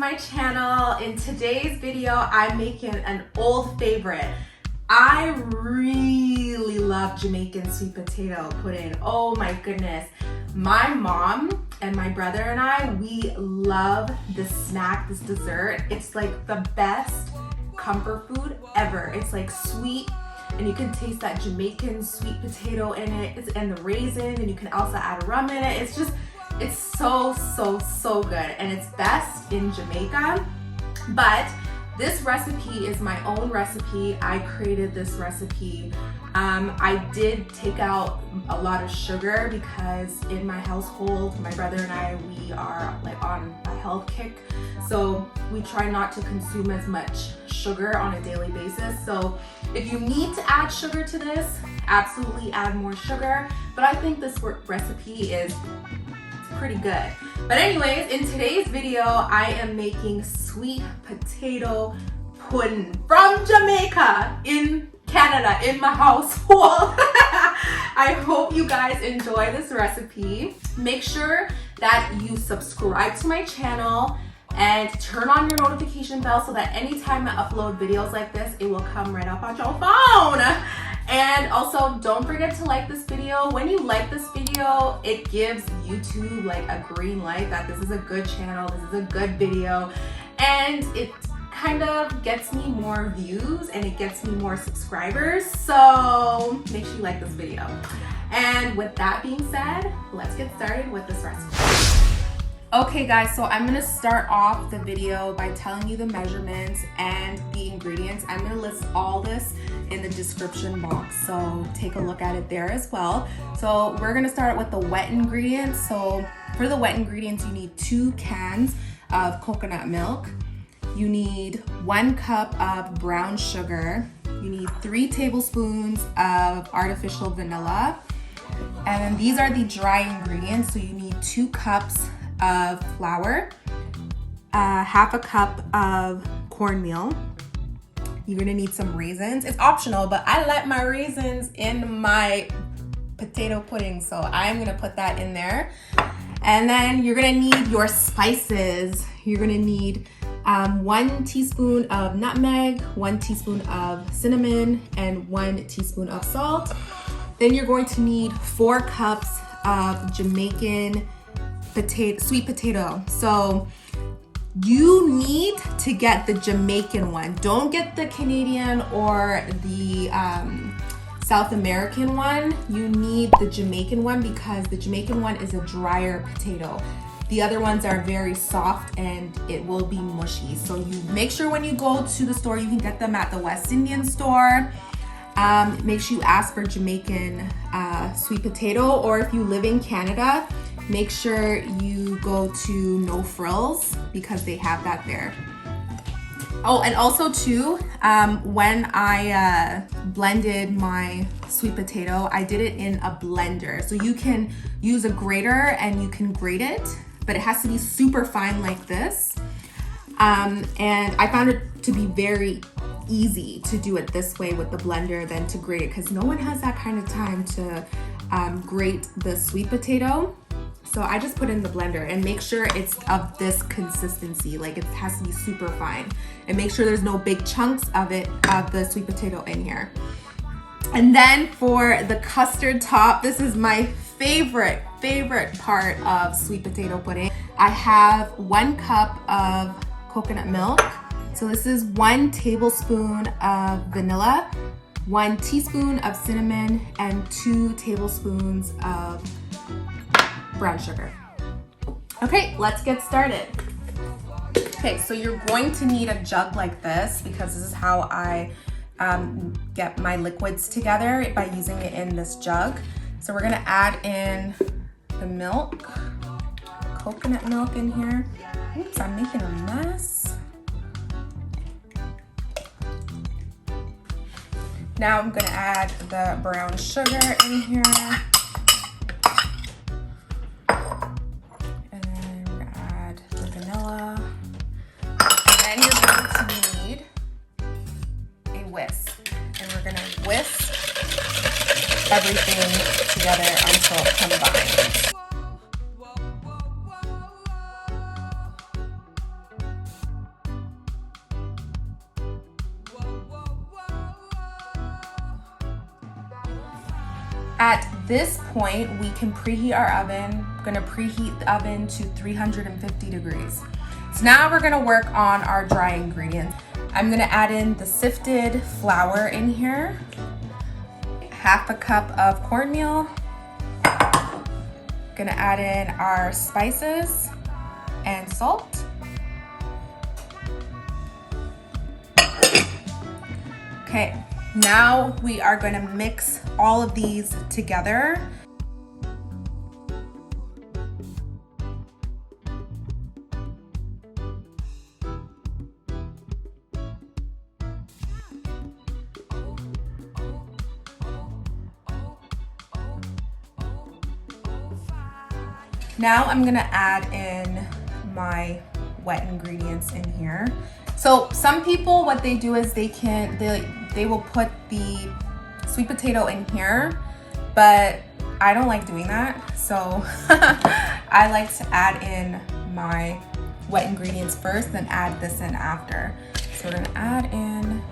my channel. In today's video, I'm making an old favorite. I really love Jamaican sweet potato pudding. Oh my goodness. My mom and my brother and I, we love this snack, this dessert. It's like the best comfort food ever. It's like sweet, and you can taste that Jamaican sweet potato in it, and the raisin, and you can also add rum in it. It's so good, and it's best in Jamaica. But this recipe is my own recipe. I created this recipe. I did take out a lot of sugar because in my household, my brother and I, we are like on a health kick. So we try not to consume as much sugar on a daily basis. So if you need to add sugar to this, absolutely add more sugar. But I think this recipe is pretty good. But anyways, in today's video, I am making sweet potato pudding from Jamaica in Canada, in my household. I hope you guys enjoy this recipe. Make sure that you subscribe to my channel and turn on your notification bell so that anytime I upload videos like this, it will come right up on your phone. And also, don't forget to like this video. When you like this video, it gives YouTube like a green light that this is a good channel, this is a good video, and it kind of gets me more views and it gets me more subscribers. So make sure you like this video. And with that being said, let's get started with this recipe. Okay guys, so I'm gonna start off the video by telling you the measurements and the ingredients. I'm gonna list all this in the description box, so take a look at it there as well. So we're gonna start with the wet ingredients. So for the wet ingredients, you need 2 cans of coconut milk. You need 1 cup of brown sugar. You need 3 tablespoons of artificial vanilla. And then these are the dry ingredients. So you need 2 cups of flour, half a cup of cornmeal. You're gonna need some raisins. It's optional, but I like my raisins in my potato pudding, so I'm gonna put that in there. And then you're gonna need your spices. You're gonna need 1 teaspoon of nutmeg, 1 teaspoon of cinnamon, and 1 teaspoon of salt. Then you're going to need 4 cups of Jamaican sweet potato. So you need to get the Jamaican one. Don't get the Canadian or the South American one. You need the Jamaican one because the Jamaican one is a drier potato. The other ones are very soft and it will be mushy. So you make sure when you go to the store, you can get them at the West Indian store. Make sure you ask for Jamaican sweet potato, or if you live in Canada, make sure you go to No Frills because they have that there. Oh, and also too, when I blended my sweet potato, I did it in a blender. So you can use a grater and you can grate it, but it has to be super fine like this. And I found it to be very easy to do it this way with the blender than to grate it, because no one has that kind of time to grate the sweet potato. So I just put it in the blender, and make sure it's of this consistency, like it has to be super fine, and make sure there's no big chunks of the sweet potato in here. And then for the custard top, this is my favorite part of sweet potato pudding. I have 1 cup of coconut milk. So this is 1 tablespoon of vanilla, 1 teaspoon of cinnamon, and 2 tablespoons of brown sugar. Okay, let's get started. Okay, so you're going to need a jug like this because this is how I get my liquids together, by using it in this jug. So we're gonna add in the milk, coconut milk in here. Oops, I'm making a mess. Now I'm gonna add the brown sugar in here. And then we're gonna add the vanilla. And then you're going to need a whisk. And we're gonna whisk everything together until it combines. At this point, we can preheat our oven. I'm gonna preheat the oven to 350 degrees. So now we're gonna work on our dry ingredients. I'm gonna add in the sifted flour in here, half a cup of cornmeal. Gonna add in our spices and salt. Okay, now we are gonna mix all of these together. Now I'm gonna add in my wet ingredients in here. So some people, what they do is they will put the sweet potato in here, but I don't like doing that. So I like to add in my wet ingredients first, then add this in after. So we're gonna add in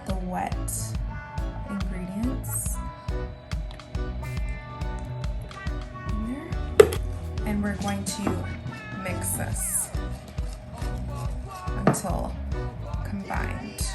the wet ingredients. And we're going to mix this until combined.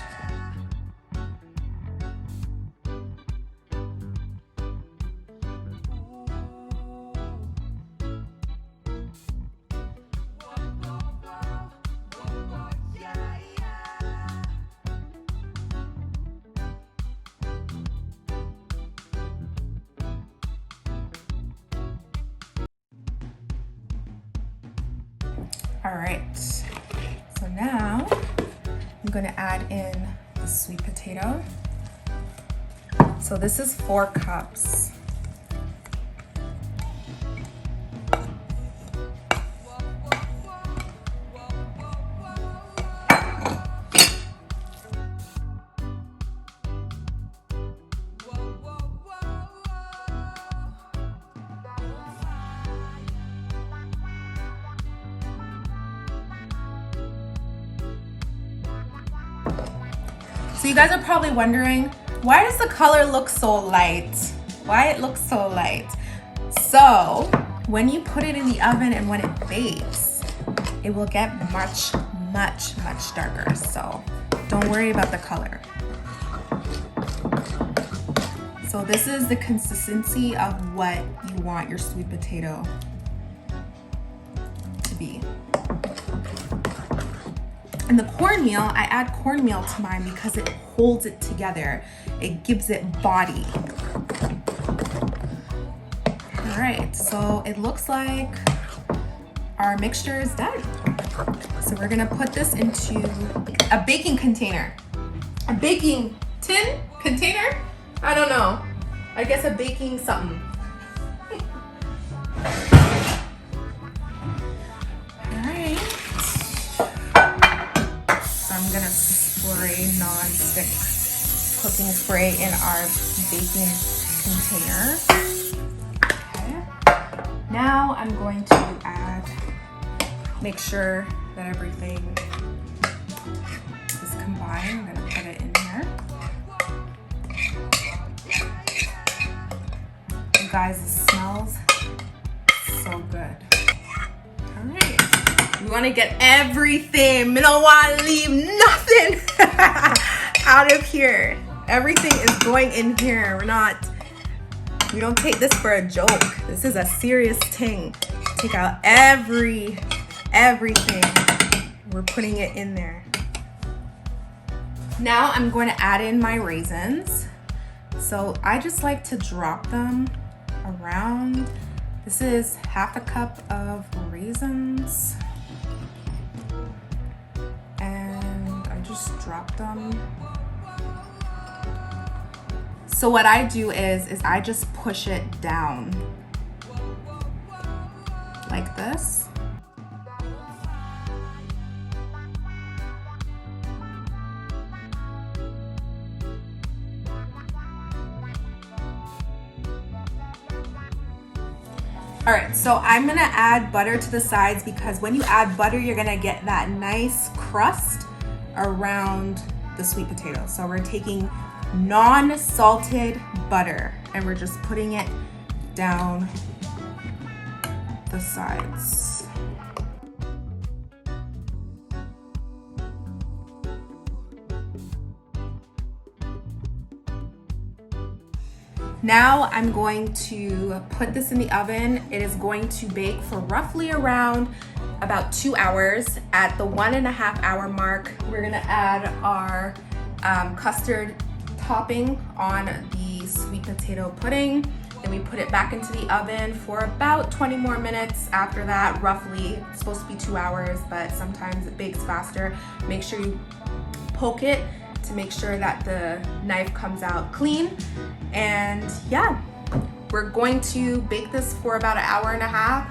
All right, so now I'm gonna add in the sweet potato. So this is 4 cups. So you guys are probably wondering, why does the color look so light? Why it looks so light? So when you put it in the oven and when it bakes, it will get much darker. So don't worry about the color. So this is the consistency of what you want your sweet potato to be. And the cornmeal, I add cornmeal to mine because it holds it together. It gives it body. All right, so it looks like our mixture is done. So we're gonna put this into a baking container. A baking tin container? I don't know. I guess a baking something. I'm gonna spray non-stick cooking spray in our baking container. Okay. Now I'm going to make sure that everything is combined. I'm gonna put it in here. You guys, it smells so good. All right. We want to get everything. We don't want to leave nothing out of here. Everything is going in here. We don't take this for a joke. This is a serious thing. Take out everything. We're putting it in there. Now I'm going to add in my raisins. So I just like to drop them around. This is half a cup of raisins. Just drop them. So what I do is I just push it down like this. All right, so I'm gonna add butter to the sides because when you add butter, you're gonna get that nice crust around the sweet potato. So we're taking non-salted butter, and we're just putting it down the sides. Now I'm going to put this in the oven. It is going to bake for roughly around about 2 hours. At the 1.5 hour mark, we're gonna add our custard topping on the sweet potato pudding. Then we put it back into the oven for about 20 more minutes. After that, roughly, it's supposed to be 2 hours, but sometimes it bakes faster. Make sure you poke it to make sure that the knife comes out clean. And yeah, we're going to bake this for about an hour and a half.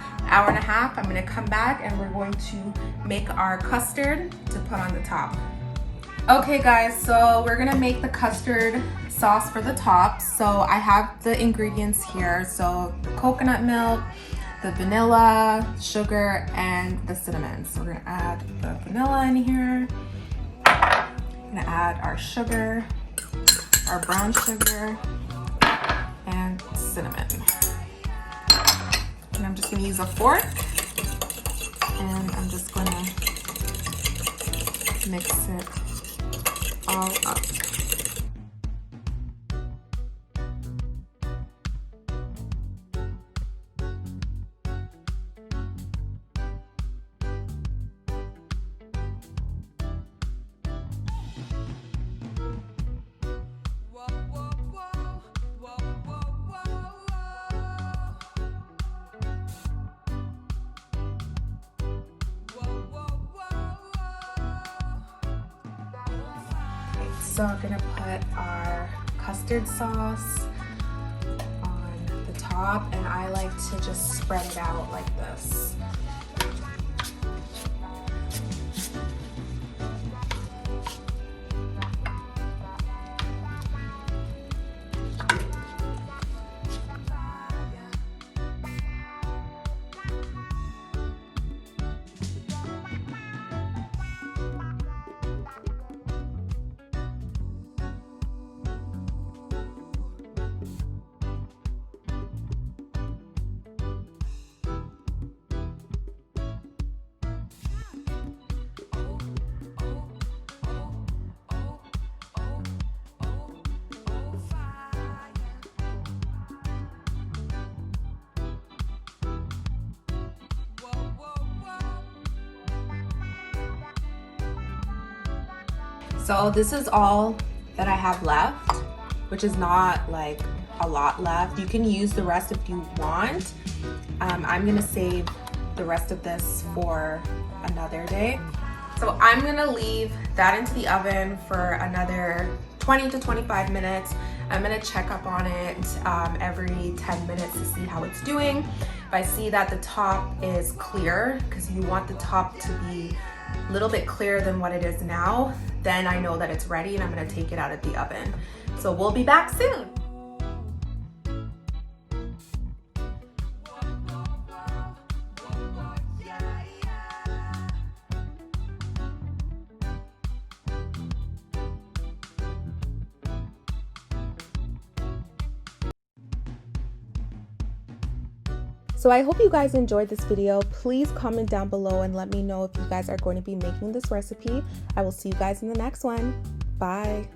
I'm gonna come back and we're going to make our custard to put on the top. Okay guys, so we're gonna make the custard sauce for the top. So I have the ingredients here. So the coconut milk, the vanilla, sugar, and the cinnamon. So we're gonna add the vanilla in here. I'm gonna add our sugar, our brown sugar, and cinnamon. And I'm just gonna use a fork, and I'm just gonna mix it all up. So I'm gonna put our custard sauce on the top, and I like to just spread it out like this. So this is all that I have left, which is not like a lot left. You can use the rest if you want. I'm gonna save the rest of this for another day. So I'm gonna leave that into the oven for another 20 to 25 minutes. I'm gonna check up on it every 10 minutes to see how it's doing. If I see that the top is clear, because you want the top to be a little bit clearer than what it is now, then I know that it's ready and I'm gonna take it out of the oven. So we'll be back soon. So I hope you guys enjoyed this video. Please comment down below and let me know if you guys are going to be making this recipe. I will see you guys in the next one. Bye.